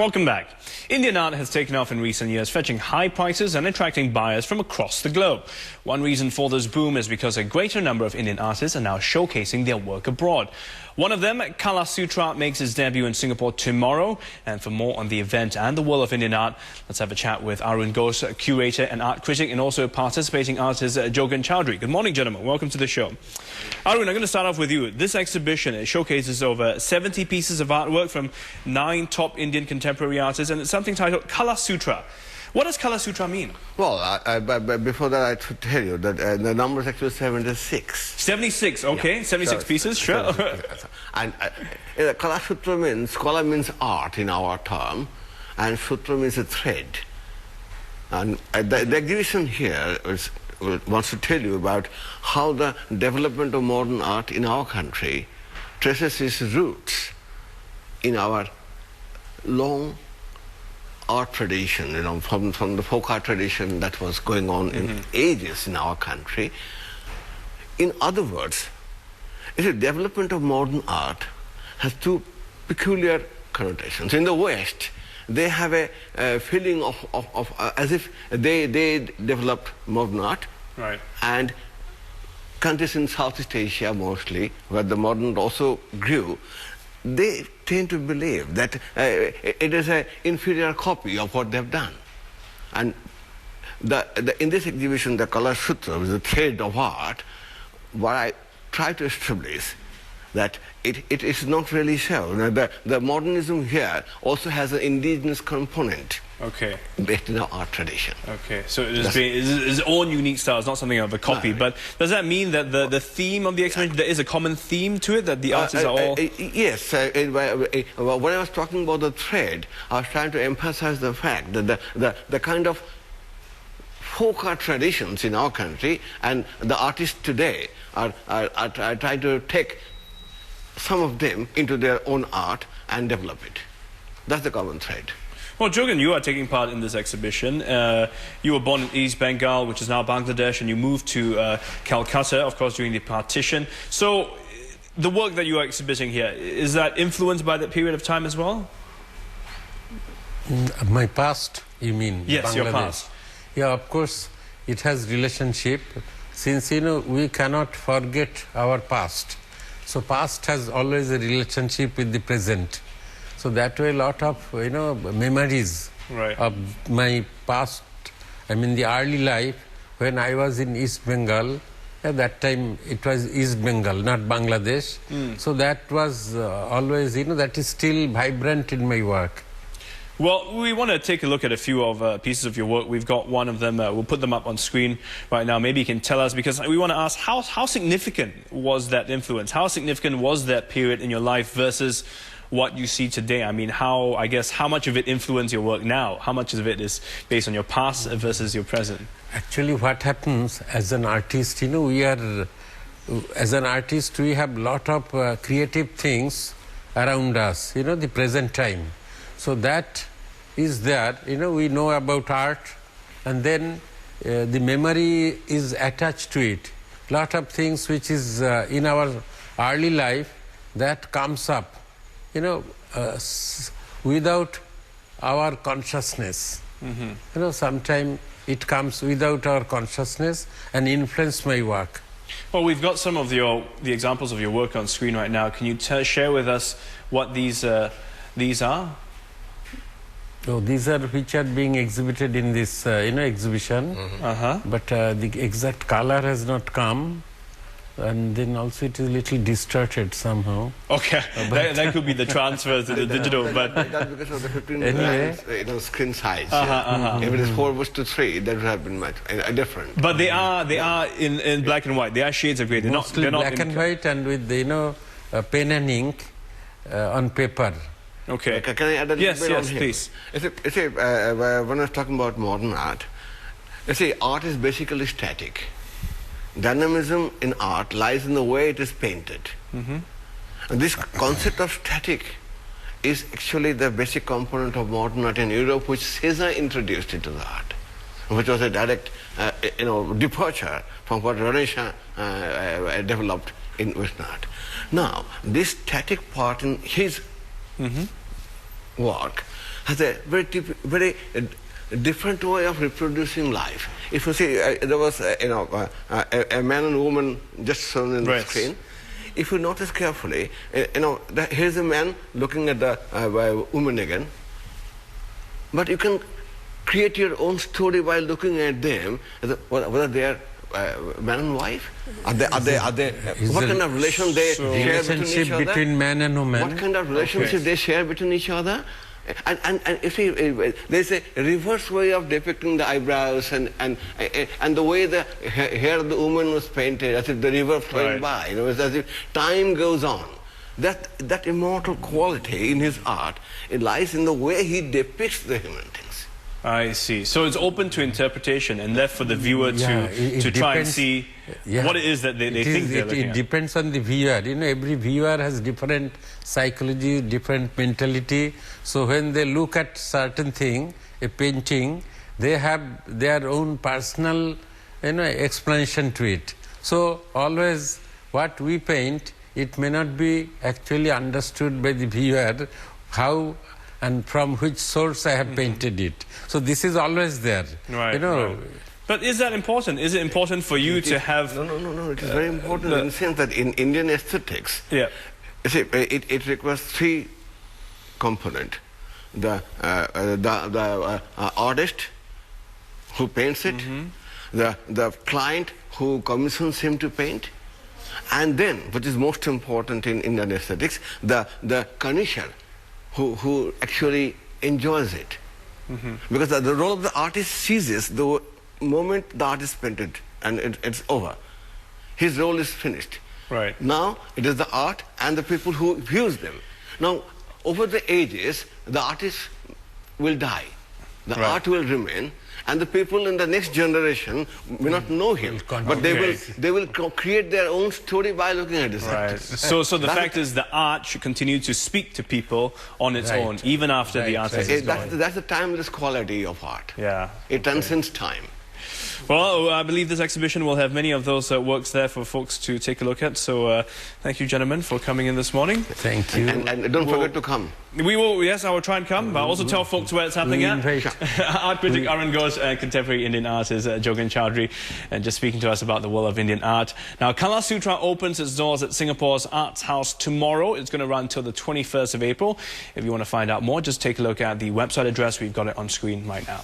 Welcome back. Indian art has taken off in recent years, fetching high prices and attracting buyers from across the globe. One reason for this boom is because a greater number of Indian artists are now showcasing their work abroad. One of them, Kala Sutra, makes his debut in Singapore tomorrow. And for more on the event and the world of Indian art, let's have a chat with Arun Ghosh, curator and art critic, and also participating artist Jogan Chowdhury. Good morning, gentlemen. Welcome to the show. Arun, I'm going to start off with you. This exhibition, it showcases over 70 pieces of artwork from 9 top Indian contemporary artists, and it's something titled Kala Sutra. What does Kala Sutra mean? Well, before that, I should tell you that the number is actually 76. 76, okay. Yeah. 76 pieces, sure. And Kala Sutra means, Kala means art in our term, and Sutra means a thread. And the exhibition here wants to tell you about how the development of modern art in our country traces its roots in our long art tradition, you know, from the folk art tradition that was going on in ages in our country. In other words, the development of modern art has two peculiar connotations. In the West, they have a feeling of as if they developed modern art, right? And countries in Southeast Asia mostly, where the modern also grew, they tend to believe that it is an inferior copy of what they've done. And in this exhibition, the Kala Sutra, the thread of art, what I try to establish that it is not really so. The modernism here also has an indigenous component. Okay. Based in our art tradition. Okay, so it's its own unique style. It's not something of a copy. Right. But does that mean that the theme of the exhibition, there is a common theme to it, that the artists are all... Yes. When I was talking about the thread, I was trying to emphasize the fact that the kind of folk art traditions in our country and the artists today are trying to take some of them into their own art and develop it. That's the common thread. Well, Jogan, you are taking part in this exhibition. You were born in East Bengal, which is now Bangladesh, and you moved to Calcutta, of course, during the partition. So the work that you are exhibiting here, is that influenced by that period of time as well? My past, you mean? Yes, Bangladesh. Your past. Yeah, of course, it has relationship. Since, you know, we cannot forget our past. So past has always a relationship with the present. So that way, a lot of, you know, memories of my past. I mean, the early life, when I was in East Bengal, at that time it was East Bengal, not Bangladesh. So that was always, you know, that is still vibrant in my work. Well, we want to take a look at a few of pieces of your work. We've got one of them. We'll put them up on screen right now. Maybe you can tell us, because we want to ask how significant was that influence? How significant was that period in your life versus what you see today? I mean, how much of it influenced your work now? How much of it is based on your past versus your present? Actually, what happens as an artist, you know, we have a lot of creative things around us, you know, the present time. So that is there, you know, we know about art, and then the memory is attached to it. Lot of things which is in our early life that comes up, you know, without our consciousness. You know, sometimes it comes without our consciousness and influence my work. Well, we've got some of the examples of your work on screen right now. Can you share with us what these are? So these are which are being exhibited in this you know, exhibition. But the exact color has not come. And then also it is a little distorted somehow. Okay, that could be the transfer to the digital, but that's because of the 15 you know, screen size. If it is 4:3, that would have been much different. But they are in black and white. They are shades of grey. They're mostly not black and white, and with, you know, pen and ink on paper. Okay. Can I add a little bit on here? Please. You see, when I was talking about modern art, you see, art is basically static. Dynamism in art lies in the way it is painted. And this concept of static is actually the basic component of modern art in Europe, which César introduced into the art, which was a direct you know, departure from what Renaissance developed in Western art. Now, this static part in his work has a very different way of reproducing life. If you see, there was a man and woman just shown in the screen. If you notice carefully, here's a man looking at the woman again. But you can create your own story by looking at them, whether they are man and wife. Are they what kind of relation they share between each other? Between man and woman. What kind of relationship they share between each other? And if there's a reverse way of depicting the eyebrows and the way the hair of the woman was painted, as if the river flowing by, as if time goes on. That immortal quality in his art, it lies in the way he depicts the human things. I see. So it's open to interpretation and left for the viewer to try and see what it is that they think they're looking at. It depends on the viewer. Every viewer has different psychology, different mentality. So when they look at certain thing, a painting, they have their own personal explanation to it. So always what we paint, it may not be actually understood by the viewer how and from which source I have painted it. So this is always there. Right. But is that important? Is it important for you to have... No. It is very important in the sense that in Indian aesthetics, you see, it requires three components. The artist who paints it, the client who commissions him to paint, and then, which is most important in Indian aesthetics, the connoisseur who actually enjoys it. Because the role of the artist ceases the moment the artist painted and it's over. His role is finished. Right. Now it is the art and the people who views them. Now over the ages, the artist will die. The art will remain, and the people in the next generation may not know him, but they will create their own story by looking at this artist. So the fact is, the art should continue to speak to people on its own, even after the artist is gone. That's the timeless quality of art. Yeah. It transcends time. Well, I believe this exhibition will have many of those works there for folks to take a look at. So thank you, gentlemen, for coming in this morning. Thank you. And don't forget to come. We will, yes, I will try and come, but also tell folks where it's happening at. Art critic Arun Ghosh and contemporary Indian artist Jogan Chowdhury, and just speaking to us about the world of Indian art. Now, Kala Sutra opens its doors at Singapore's Arts House tomorrow. It's going to run until the 21st of April. If you want to find out more, just take a look at the website address. We've got it on screen right now.